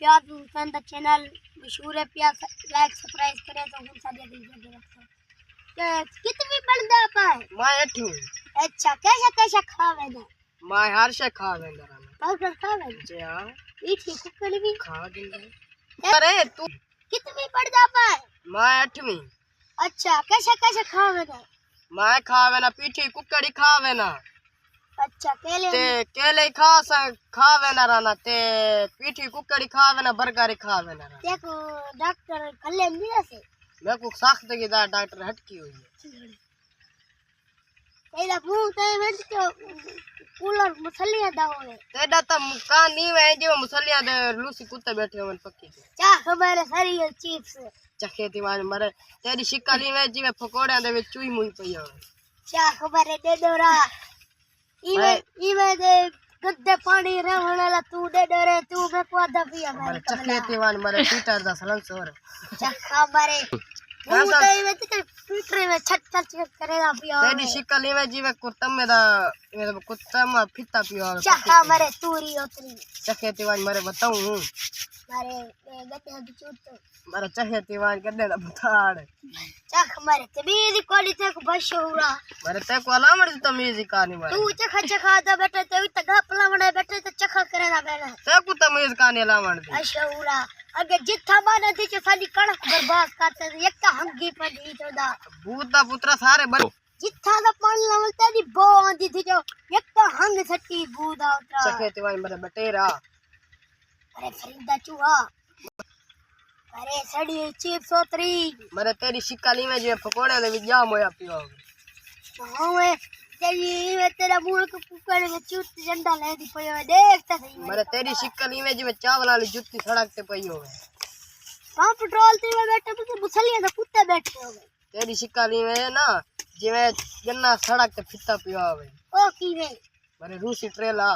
प्यार का चैनल मशहूर है प्यार लाइक सब्सक्राइब करें तो हम सब दिल कितनी बंदा पाए मैं 8वीं। अच्छा कैसे कैसे खावे ना मैं हर शे खावे ना पाउडर खावे जी हां मीठी कुकड़ी भी खा गई। अरे तू कितनी बंदा पाए मैं 8वीं। अच्छा कैसे कैसे खावे ना मैं खावे ना पीठी कुकड़ी खावे ना अच्छा केले ते केले खावे ना राना ते पीठी कुकड़ी खावे ना बर्गर खावे ना देखो डॉक्टर कल्ले मिले से मैं को सख्त की डॉक्टर हटकी हुई है तेरा मुंह ते में तो कूलर मसलिया दावे तेरा तो कान नहीं है जो मुसलिया दे लूसी कुत्ते बैठे हो पक्की क्या खबर है सारी चिप्स चखे दीवान मरे तेरी शिकाली में जी में पकोड़े दे विच चूई मुई पई हो क्या खबर है दे दोरा इवे दे गद्दे पानी रहणला तू दे डरे तू में को आधा पिया मरे चखे दीवान मरे पीटर दा सलंसर क्या खबर है तू तो इवे ते पीटर में छट छट करेगा पिया तेरी शिकाली में जी में कुत्तम में दा कुत्तम फिता पियो क्या खबर है तूरी उतरी चखे दीवान मरे बताऊं मारे गते बिचूत मरे चखे दीवान कदे दा बताड़ चख मारे तमीज कोली ते को बशौरा मरे ते को अलामड़ तमीज कानी मारे तू चखा चखा दा बैठे ते त गपला मने बैठे ते चखा करेना बेना ते को तमीज कानी अलामड़ दी बशौरा अगे जिथा माने दी साडी कणक बर्बाद करते एक ता हंगी पड़ी तोदा भूत दा पुत्रा सारे बन जिथा दा पानी लवलते दी बो आंदी थी जो एक ता हंग सट्टी बूदा उतरा चखे दीवान मरे बटेरा अरे फरीदा चूहा अरे सड़ी चिप्स उतरी मरे तेरी शिकाली में जो पकोड़े दे जाम होया पियो ओए तेरी वे तेरा मूल को कुकर में चूत झंडा ले दी पयो देखता सही मरे तेरी शिकाली में जो चावल वाली जुत्ती सड़क ते पई हो हां पेट्रोल ते में बैठे तो मुसलिया दा कुत्ते बैठे हो तेरी शिकाली में ना जिवे गन्ना सड़क ते फिता पियो ओ की वे मरे रूसी ट्रेला